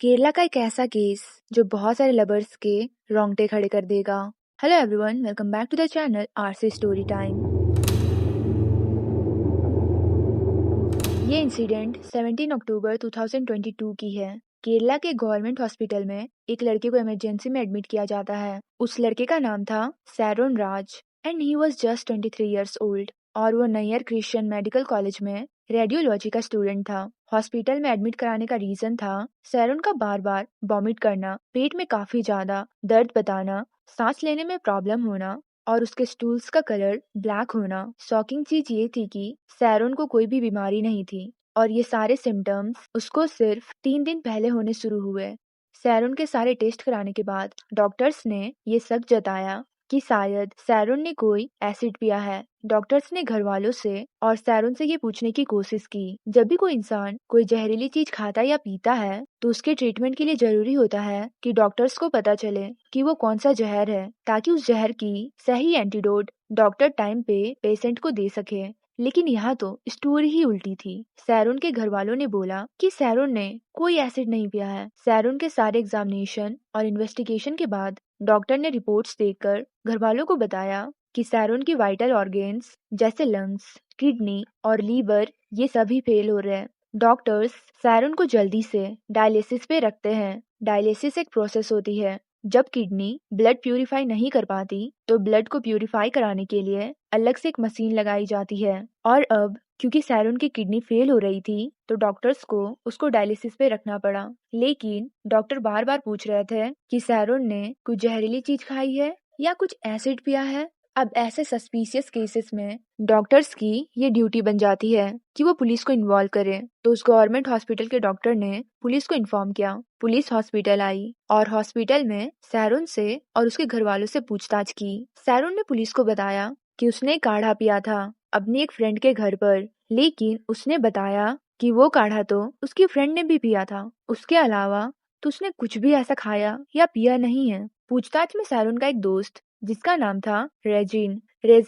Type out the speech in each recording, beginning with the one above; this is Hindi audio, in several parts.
केरला का एक ऐसा केस जो बहुत सारे लवर्स के रोंगटे खड़े कर देगा। Hello everyone, welcome back to the channel RC story time. ये इंसिडेंट 17 अक्टूबर 2022 की है। केरला के गवर्नमेंट हॉस्पिटल में एक लड़के को इमरजेंसी में एडमिट किया जाता है। उस लड़के का नाम था Sharon Raj and he was just 23 years old और वो नैयर क्रिश्चियन मेडिकल कॉलेज में रेडियोलॉजी का स्टूडेंट था। हॉस्पिटल में एडमिट कराने का रीजन था सैरोन का बार बार वॉमिट करना, पेट में काफी ज्यादा दर्द बताना, सांस लेने में प्रॉब्लम होना और उसके स्टूल्स का कलर ब्लैक होना। शॉकिंग चीज ये थी कि सैरोन को कोई भी बीमारी नहीं थी और ये सारे सिम्टम्स उसको सिर्फ 3 दिन पहले होने शुरू हुए। सैरोन के सारे टेस्ट कराने के बाद डॉक्टर्स ने ये शक जताया कि शायद सैरोन ने कोई एसिड पिया है। डॉक्टर्स ने घर वालों से और सैरोन से ये पूछने की कोशिश की, जब भी कोई इंसान कोई जहरीली चीज खाता या पीता है तो उसके ट्रीटमेंट के लिए जरूरी होता है कि डॉक्टर्स को पता चले कि वो कौन सा जहर है, ताकि उस जहर की सही एंटीडोट डॉक्टर टाइम पे पेशेंट को दे सके। लेकिन यहाँ तो स्टोरी ही उल्टी थी। सैरोन के घर वालों ने बोला कि सैरोन ने कोई एसिड नहीं पिया है। सैरोन के सारे एग्जामिनेशन और इन्वेस्टिगेशन के बाद डॉक्टर ने रिपोर्ट्स देखकर घर वालों को बताया कि सैरोन की वाइटल ऑर्गेन्स जैसे लंग्स, किडनी और लीवर ये सभी फेल हो रहे हैं। डॉक्टर्स सैरोन को जल्दी से डायलिसिस पे रखते हैं। डायलिसिस एक प्रोसेस होती है जब किडनी ब्लड प्यूरिफाई नहीं कर पाती तो ब्लड को प्यूरिफाई कराने के लिए अलग से एक मशीन लगाई जाती है। और अब क्योंकि सैरोन की किडनी फेल हो रही थी तो डॉक्टर्स को उसको डायलिसिस पे रखना पड़ा। लेकिन डॉक्टर बार बार पूछ रहे थे कि सैरोन ने कुछ जहरीली चीज खाई है या कुछ एसिड पिया है। अब ऐसे सस्पिशियस केसेस में डॉक्टर्स की ये ड्यूटी बन जाती है कि वो पुलिस को इन्वॉल्व करे। तो उस गवर्नमेंट हॉस्पिटल के डॉक्टर ने पुलिस को इन्फॉर्म किया। पुलिस हॉस्पिटल आई और हॉस्पिटल में सैरोन से और उसके घर वालों से पूछताछ की। सैरोन ने पुलिस को बताया कि उसने काढ़ा पिया था अपनी एक फ्रेंड के घर पर, लेकिन उसने बताया कि वो काढ़ा तो उसकी फ्रेंड ने भी पिया था, उसके अलावा तो उसने कुछ भी ऐसा खाया या पिया नहीं है। पूछताछ में सैरोन का एक दोस्त जिसका नाम था रेजिन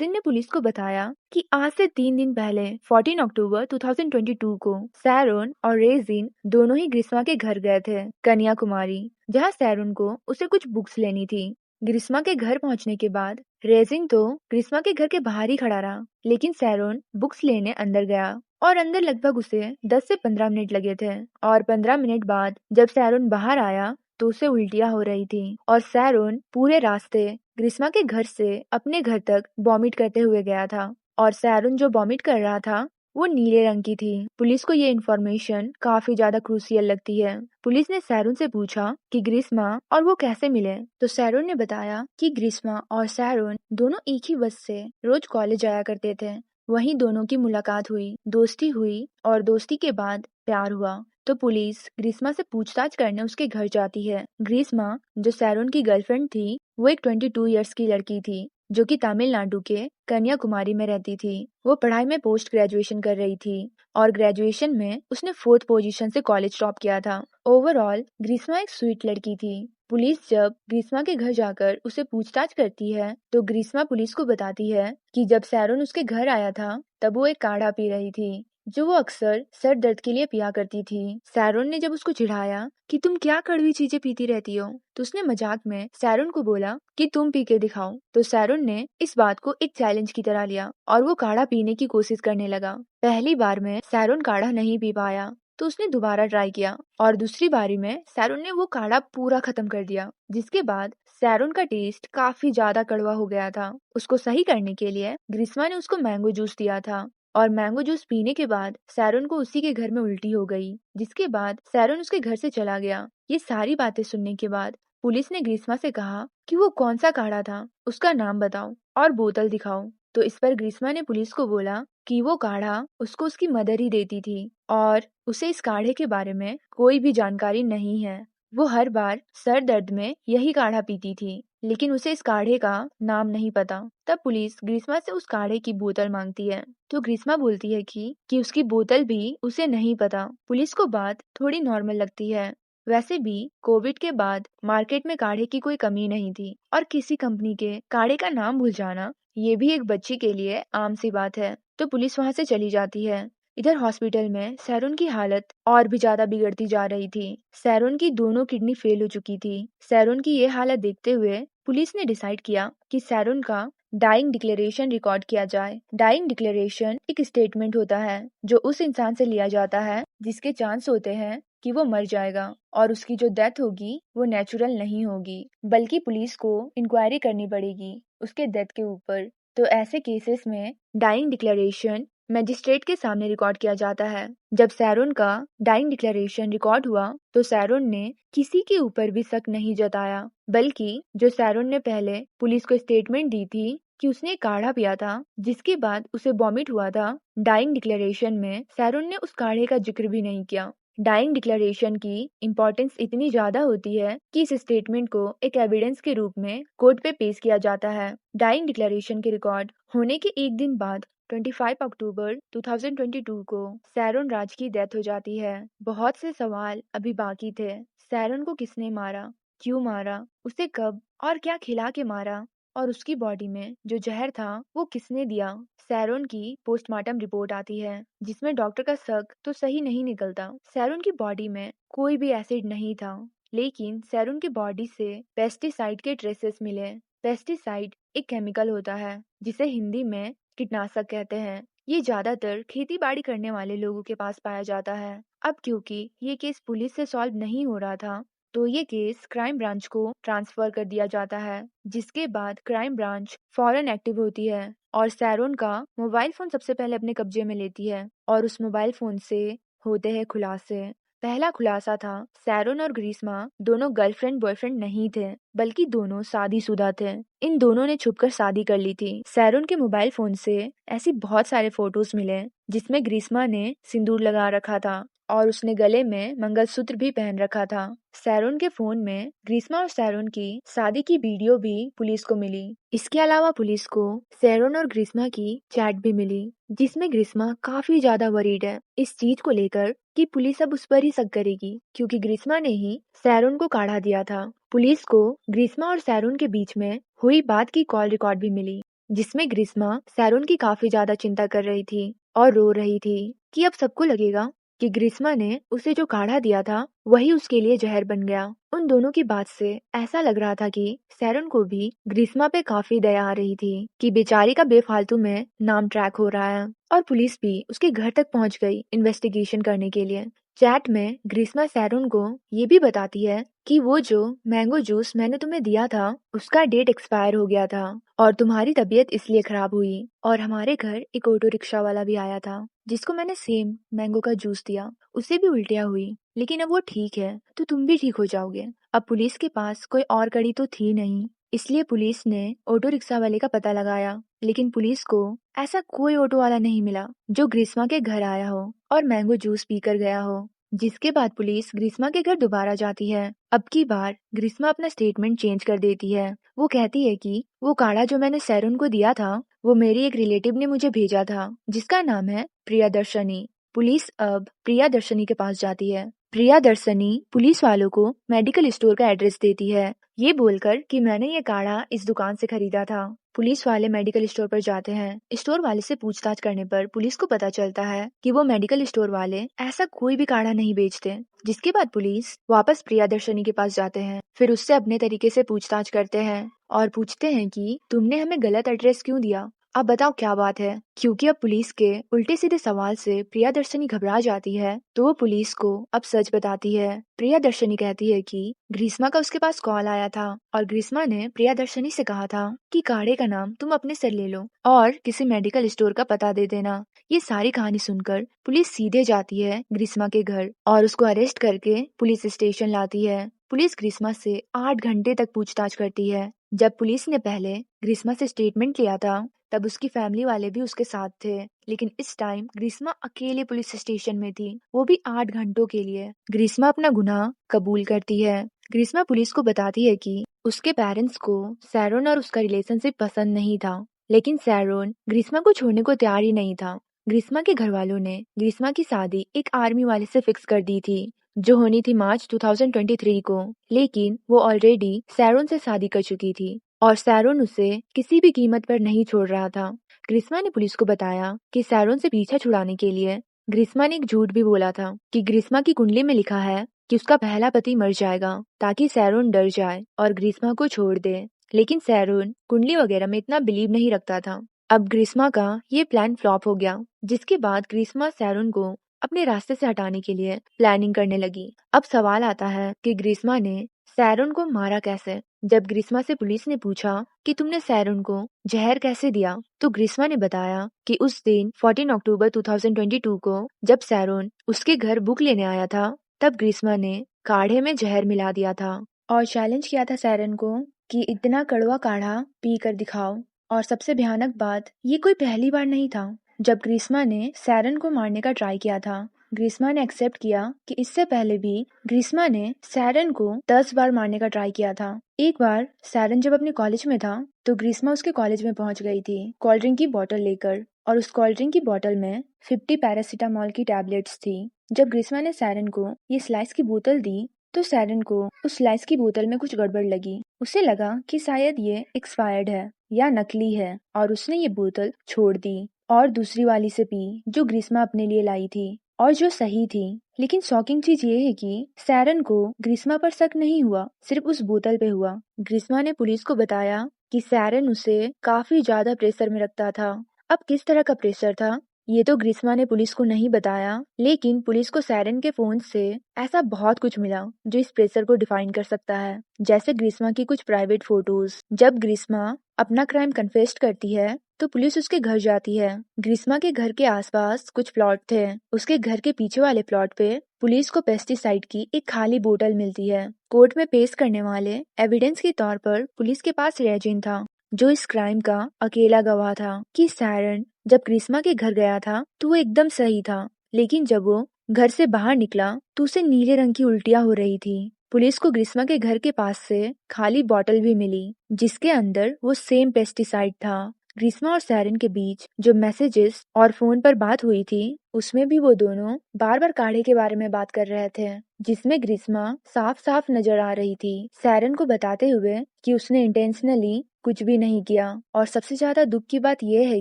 ने पुलिस को बताया कि आज से 3 दिन पहले 14 अक्टूबर 2022 को सैरोन और रेजिन दोनों ही ग्रीष्मा के घर गए थे कन्याकुमारी, जहां सैरोन को उसे कुछ बुक्स लेनी थी। ग्रीष्मा के घर पहुंचने के बाद रेजिन तो ग्रीष्मा के घर के बाहर ही खड़ा रहा, लेकिन सैरोन बुक्स लेने अंदर गया और अंदर लगभग उसे 10 से 15 मिनट लगे थे। और 15 मिनट बाद जब सैरोन बाहर आया तो उसे उल्टियां हो रही थी और सैरोन पूरे रास्ते ग्रीष्मा के घर से अपने घर तक वॉमिट करते हुए गया था। और सैरोन जो वॉमिट कर रहा था वो नीले रंग की थी। पुलिस को ये इन्फॉर्मेशन काफी ज्यादा क्रूसियल लगती है। पुलिस ने सैरोन से पूछा कि ग्रीष्मा और वो कैसे मिले, तो सैरोन ने बताया कि ग्रीष्मा और सैरोन दोनों एक ही बस से रोज कॉलेज आया करते थे। वहीं दोनों की मुलाकात हुई, दोस्ती हुई और दोस्ती के बाद प्यार हुआ। तो पुलिस ग्रीष्मा से पूछताछ करने उसके घर जाती है। ग्रीष्मा जो सैरोन की गर्लफ्रेंड थी वो एक 22 इयर्स की लड़की थी जो कि तमिलनाडु के कन्याकुमारी में रहती थी। वो पढ़ाई में पोस्ट ग्रेजुएशन कर रही थी और ग्रेजुएशन में उसने 4th पोजीशन से कॉलेज टॉप किया था। ओवरऑल ग्रीष्मा एक स्वीट लड़की थी। पुलिस जब ग्रीष्मा के घर जाकर उसे पूछताछ करती है तो ग्रीष्मा पुलिस को बताती है कि जब सैरोन उसके घर आया था तब वो एक काढ़ा पी रही थी जो वो अक्सर सर दर्द के लिए पिया करती थी। सैरोन ने जब उसको चिढ़ाया कि तुम क्या कड़वी चीजें पीती रहती हो, तो उसने मजाक में सैरोन को बोला कि तुम पी के दिखाओ। तो सैरोन ने इस बात को एक चैलेंज की तरह लिया और वो काढ़ा पीने की कोशिश करने लगा। पहली बार में सैरोन काढ़ा नहीं पी पाया तो उसने दोबारा ट्राई किया और दूसरी बारी में सैरोन ने वो काढ़ा पूरा खत्म कर दिया, जिसके बाद सैरोन का टेस्ट काफी ज्यादा कड़वा हो गया था। उसको सही करने के लिए ग्रीष्मा ने उसको मैंगो जूस दिया था और मैंगो जूस पीने के बाद सैरोन को उसी के घर में उल्टी हो गई, जिसके बाद सैरोन उसके घर से चला गया। ये सारी बातें सुनने के बाद पुलिस ने ग्रीष्मा से कहा कि वो कौन सा काढ़ा था, उसका नाम बताओ और बोतल दिखाओ। तो इस पर ग्रीष्मा ने पुलिस को बोला कि वो काढ़ा उसको उसकी मदर ही देती थी और उसे इस काढ़े के बारे में कोई भी जानकारी नहीं है। वो हर बार सर दर्द में यही काढ़ा पीती थी, लेकिन उसे इस काढ़े का नाम नहीं पता। तब पुलिस ग्रीष्मा से उस काढ़े की बोतल मांगती है तो ग्रीष्मा बोलती है कि उसकी बोतल भी उसे नहीं पता। पुलिस को बात थोड़ी नॉर्मल लगती है। वैसे भी कोविड के बाद मार्केट में काढ़े की कोई कमी नहीं थी और किसी कंपनी के काढ़े का नाम भूल जाना ये भी एक बच्ची के लिए आम सी बात है। तो पुलिस वहाँ से चली जाती है। इधर हॉस्पिटल में सैरोन की हालत और भी ज्यादा बिगड़ती जा रही थी। सैरोन की दोनों किडनी फेल हो चुकी थी। सैरोन की ये हालत देखते हुए पुलिस ने डिसाइड किया कि सैरोन का डाइंग डिक्लेरेशन रिकॉर्ड किया जाए। डाइंग डिक्लेरेशन एक स्टेटमेंट होता है जो उस इंसान से लिया जाता है जिसके चांस होते हैं कि वो मर जाएगा और उसकी जो डेथ होगी वो नेचुरल नहीं होगी, बल्कि पुलिस को इंक्वायरी करनी पड़ेगी उसके डेथ के ऊपर। तो ऐसे केसेस में डाइंग डिक्लेरेशन मजिस्ट्रेट के सामने रिकॉर्ड किया जाता है। जब सैरोन का डाइंग डिक्लेरेशन रिकॉर्ड हुआ तो सैरोन ने किसी के ऊपर भी शक नहीं जताया, बल्कि जो सैरोन ने पहले पुलिस को स्टेटमेंट दी थी कि उसने काढ़ा पिया था जिसके बाद उसे वॉमिट हुआ था, डाइंग डिक्लेरेशन में सैरोन ने उस काढ़े का जिक्र भी नहीं किया। डाइंग डिक्लेरेशन की इम्पोर्टेंस इतनी ज्यादा होती है कि इस स्टेटमेंट को एक एविडेंस के रूप में कोर्ट पे पेश किया जाता है। डाइंग डिक्लेरेशन के रिकॉर्ड होने के एक दिन बाद 25 अक्टूबर 2022 को सैरोन राज की डेथ हो जाती है। बहुत से सवाल अभी बाकी थे। सैरोन को किसने मारा, क्यों मारा, उसे कब और क्या खिला के मारा, और उसकी बॉडी में जो जहर था वो किसने दिया। सैरोन की पोस्टमार्टम रिपोर्ट आती है जिसमें डॉक्टर का शक तो सही नहीं निकलता। सैरोन की बॉडी में कोई भी एसिड नहीं था, लेकिन सैरोन की बॉडी से पेस्टिसाइड के ट्रेसेस मिले। पेस्टिसाइड एक केमिकल होता है जिसे हिंदी में कीटनाशक कहते हैं। ये ज्यादातर खेती बाड़ी करने वाले लोगों के पास पाया जाता है। अब क्योंकि ये केस पुलिस से सॉल्व नहीं हो रहा था तो ये केस क्राइम ब्रांच को ट्रांसफर कर दिया जाता है, जिसके बाद क्राइम ब्रांच फौरन एक्टिव होती है और सैरोन का मोबाइल फोन सबसे पहले अपने कब्जे में लेती है और उस मोबाइल फोन से होते हैं खुलासे। पहला खुलासा था सैरोन और ग्रीस्मा दोनों गर्लफ्रेंड बॉयफ्रेंड नहीं थे, बल्कि दोनों शादीशुदा थे। इन दोनों ने छुपकर शादी कर ली थी। सैरोन के मोबाइल फोन से ऐसी बहुत सारे फोटोज मिले जिसमें ग्रीस्मा ने सिंदूर लगा रखा था और उसने गले में मंगलसूत्र भी पहन रखा था। सैरोन के फोन में ग्रीस्मा और सैरोन की शादी की वीडियो भी पुलिस को मिली। इसके अलावा पुलिस को सैरोन और ग्रीस्मा की चैट भी मिली जिसमें ग्रीस्मा काफी ज्यादा वरीड है इस चीज को लेकर कि पुलिस अब उस पर ही शक करेगी क्योंकि ग्रीस्मा ने ही सैरोन को काढ़ा दिया था। पुलिस को ग्रीस्मा और सैरोन के बीच में हुई बात की कॉल रिकॉर्ड भी मिली जिसमें ग्रीस्मा सैरोन की काफी ज्यादा चिंता कर रही थी और रो रही थी कि अब सबको लगेगा कि ग्रीस्मा ने उसे जो काढ़ा दिया था वही उसके लिए जहर बन गया। उन दोनों की बात से ऐसा लग रहा था कि सैरोन को भी ग्रीस्मा पे काफी दया आ रही थी कि बेचारी का बेफालतू में नाम ट्रैक हो रहा है, और पुलिस भी उसके घर तक पहुंच गई इन्वेस्टिगेशन करने के लिए। चैट में ग्रीस्मा सैरोन को ये भी बताती है कि वो जो मैंगो जूस मैंने तुम्हें दिया था उसका डेट एक्सपायर हो गया था और तुम्हारी तबीयत इसलिए खराब हुई, और हमारे घर एक ऑटो रिक्शा वाला भी आया था जिसको मैंने सेम मैंगो का जूस दिया, उसे भी उल्टियाँ हुई, लेकिन अब वो ठीक है तो तुम भी ठीक हो जाओगे। अब पुलिस के पास कोई और कड़ी तो थी नहीं, इसलिए पुलिस ने ऑटो रिक्शा वाले का पता लगाया, लेकिन पुलिस को ऐसा कोई ऑटो वाला नहीं मिला जो ग्रीस्मा के घर आया हो और मैंगो जूस पीकर गया हो। जिसके बाद पुलिस ग्रीस्मा के घर दोबारा जाती है। अब की बार ग्रीस्मा अपना स्टेटमेंट चेंज कर देती है। वो कहती है कि वो काढ़ा जो मैंने सैरोन को दिया था वो मेरी एक रिलेटिव ने मुझे भेजा था जिसका नाम है प्रियदर्शनी। पुलिस अब प्रियदर्शनी के पास जाती है। प्रियदर्शनी पुलिस वालों को मेडिकल स्टोर का एड्रेस देती है, ये बोलकर कि मैंने ये काढ़ा इस दुकान से खरीदा था। पुलिस वाले मेडिकल स्टोर पर जाते हैं। स्टोर वाले से पूछताछ करने पर पुलिस को पता चलता है कि वो मेडिकल स्टोर वाले ऐसा कोई भी काढ़ा नहीं बेचते। जिसके बाद पुलिस वापस प्रियदर्शनी के पास जाते हैं, फिर उससे अपने तरीके से पूछताछ करते हैं और पूछते हैं कि तुमने हमें गलत एड्रेस क्यों दिया, अब बताओ क्या बात है। क्योंकि अब पुलिस के उल्टे सीधे सवाल से प्रियदर्शनी घबरा जाती है तो वो पुलिस को अब सच बताती है। प्रियदर्शनी कहती है कि ग्रीस्मा का उसके पास कॉल आया था और ग्रीस्मा ने प्रियदर्शनी से कहा था कि काढ़े का नाम तुम अपने से ले लो और किसी मेडिकल स्टोर का पता दे देना। ये सारी कहानी सुनकर पुलिस सीधे जाती है ग्रीस्मा के घर और उसको अरेस्ट करके पुलिस स्टेशन लाती है। पुलिस ग्रीस्मा से 8 घंटे तक पूछताछ करती है। जब पुलिस ने पहले ग्रीस्मा से स्टेटमेंट लिया था तब उसकी फैमिली वाले भी उसके साथ थे, लेकिन इस टाइम ग्रीस्मा अकेले पुलिस स्टेशन में थी, वो भी 8 घंटों के लिए। ग्रीस्मा अपना गुनाह कबूल करती है। ग्रीस्मा पुलिस को बताती है कि उसके पेरेंट्स को सैरोन और उसका रिलेशनशिप पसंद नहीं था, लेकिन सैरोन ग्रीस्मा को छोड़ने को तैयार ही नहीं था। ग्रीस्मा के घर वालों ने ग्रीस्मा की शादी एक आर्मी वाले से फिक्स कर दी थी जो होनी थी मार्च 2023 को, लेकिन वो ऑलरेडी सैरोन से शादी कर चुकी थी और सैरोन उसे किसी भी कीमत पर नहीं छोड़ रहा था। ग्रीस्मा ने पुलिस को बताया कि सैरोन से पीछा छुड़ाने के लिए ग्रीष्मा ने एक झूठ भी बोला था कि ग्रीष्मा की कुंडली में लिखा है कि उसका पहला पति मर जाएगा, ताकि सैरोन डर जाए और ग्रीष्मा को छोड़ दे। लेकिन सैरोन कुंडली वगैरह में इतना बिलीव नहीं रखता था। अब ग्रीष्मा का ये प्लान फ्लॉप हो गया, जिसके बाद ग्रीष्मा सैरोन को अपने रास्ते से हटाने के लिए प्लानिंग करने लगी। अब सवाल आता है कि ग्रीष्मा ने सैरोन को मारा कैसे। जब ग्रीष्मा से पुलिस ने पूछा कि तुमने सैरोन को जहर कैसे दिया, तो ग्रीष्मा ने बताया कि उस दिन 14 अक्टूबर 2022 को जब सैरोन उसके घर बुक लेने आया था, तब ग्रीष्मा ने काढ़े में जहर मिला दिया था और चैलेंज किया था सैरोन को कि इतना कड़वा काढ़ा पी कर दिखाओ। और सबसे भयानक बात, ये कोई पहली बार नहीं था जब ग्रीष्मा ने सैरोन को मारने का ट्राई किया था। ग्रीष्मा ने एक्सेप्ट किया कि इससे पहले भी ग्रीष्मा ने सैरन को 10 बार मारने का ट्राई किया था। एक बार सैरन जब अपने कॉलेज में था, तो ग्रीष्मा उसके कॉलेज में पहुंच गई थी कोल्ड ड्रिंक की बोतल लेकर, और उस कोल्ड ड्रिंक की बोतल में 50 पैरासीटामोल की टैबलेट्स थी। जब ग्रीष्मा ने सैरन को ये स्लाइस की बोतल दी, तो सैरन को उस स्लाइस की बोतल में कुछ गड़बड़ लगी। उसे लगा कि शायद ये एक्सपायर्ड है या नकली है, और उसने ये बोतल छोड़ दी और दूसरी वाली से पी जो ग्रीष्मा अपने लिए लाई थी और जो सही थी। लेकिन शॉकिंग चीज ये है कि सैरन को ग्रीष्मा पर शक नहीं हुआ, सिर्फ उस बोतल पे हुआ। ग्रीष्मा ने पुलिस को बताया कि सैरन उसे काफी ज्यादा प्रेशर में रखता था। अब किस तरह का प्रेशर था, ये तो ग्रीष्मा ने पुलिस को नहीं बताया, लेकिन पुलिस को सैरन के फोन से ऐसा बहुत कुछ मिला जो इस प्रेशर को डिफाइन कर सकता है। जैसे ग्रीष्मा की कुछ प्राइवेट फोटोज। जब ग्रीष्मा अपना क्राइम कन्फेस करती है, तो पुलिस उसके घर जाती है। ग्रीष्मा के घर के आसपास कुछ प्लॉट थे। उसके घर के पीछे वाले प्लॉट पे पुलिस को पेस्टिसाइड की एक खाली बोतल मिलती है। कोर्ट में पेश करने वाले एविडेंस के तौर पर पुलिस के पास रेजिन था, जो इस क्राइम का अकेला गवाह था कि सैरन जब ग्रीष्मा के घर गया था तो वो एकदम सही था, लेकिन जब वो घर से बाहर निकला तो उसे नीले रंग की उल्टियां हो रही थी। पुलिस को ग्रीष्मा के घर के पास से खाली बोतल भी मिली, जिसके अंदर वो सेम पेस्टिसाइड था। ग्रीष्मा और सैरन के बीच जो मैसेजेस और फोन पर बात हुई थी, उसमें भी वो दोनों बार बार काढ़े के बारे में बात कर रहे थे, जिसमें ग्रीष्मा साफ साफ नजर आ रही थी सैरन को बताते हुए कि उसने इंटेंशनली कुछ भी नहीं किया। और सबसे ज्यादा दुख की बात यह है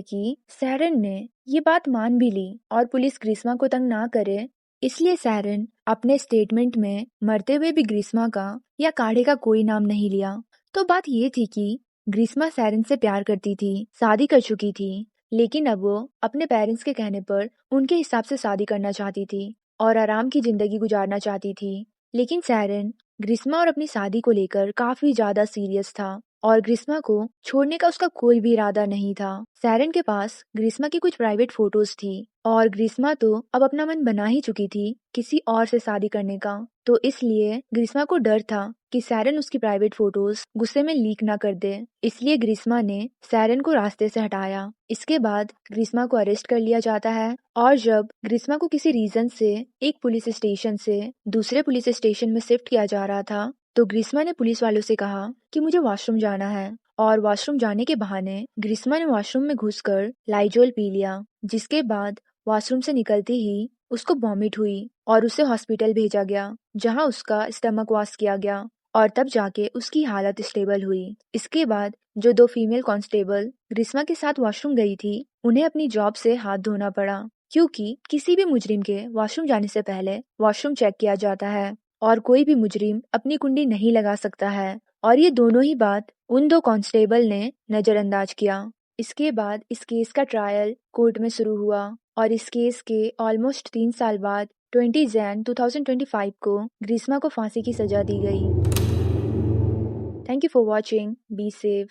कि सैरन ने ये बात मान भी ली, और पुलिस ग्रीष्मा को तंग ना करे इसलिए सैरन अपने स्टेटमेंट में मरते हुए भी ग्रीष्मा का या काढ़े का कोई नाम नहीं लिया। तो बात ये थी कि ग्रीष्मा सैरन से प्यार करती थी, शादी कर चुकी थी, लेकिन अब वो अपने पेरेंट्स के कहने पर उनके हिसाब से शादी करना चाहती थी और आराम की जिंदगी गुजारना चाहती थी। लेकिन सैरन ग्रीष्मा और अपनी शादी को लेकर काफी ज्यादा सीरियस था और ग्रीष्मा को छोड़ने का उसका कोई भी इरादा नहीं था। सैरन के पास ग्रीष्मा की कुछ प्राइवेट फोटोज थी और ग्रीष्मा तो अब अपना मन बना ही चुकी थी किसी और से शादी करने का। तो इसलिए ग्रीष्मा को डर था कि सैरन उसकी प्राइवेट फोटोज गुस्से में लीक ना कर दे, इसलिए ग्रीष्मा ने सैरन को रास्ते से हटाया। इसके बाद ग्रीष्मा को अरेस्ट कर लिया जाता है, और जब ग्रीष्मा को किसी रीजन से एक पुलिस स्टेशन से दूसरे पुलिस स्टेशन में शिफ्ट किया जा रहा था, तो ग्रीष्मा ने पुलिस वालों से कहा कि मुझे वॉशरूम जाना है, और वॉशरूम जाने के बहाने ग्रीष्मा ने वॉशरूम में घुसकर लाइजोल पी लिया, जिसके बाद वॉशरूम से निकलते ही उसको वॉमिट हुई और उसे हॉस्पिटल भेजा गया, जहां उसका स्टमक वॉश किया गया और तब जाके उसकी हालत स्टेबल हुई। इसके बाद जो दो फीमेल कांस्टेबल ग्रीष्मा के साथ वॉशरूम गई थी, उन्हें अपनी जॉब से हाथ धोना पड़ा, क्योंकि किसी भी मुजरिम के वॉशरूम जाने से पहले वॉशरूम चेक किया जाता है और कोई भी मुजरिम अपनी कुंडी नहीं लगा सकता है। और ये दोनों ही बात उन दो कांस्टेबल ने नजरअंदाज किया। इसके बाद इस केस का ट्रायल कोर्ट में शुरू हुआ और इस केस के ऑलमोस्ट 3 साल बाद 20 जैन 2025 को ग्रीष्मा को फांसी की सजा दी गई। Thank you for watching. Be safe.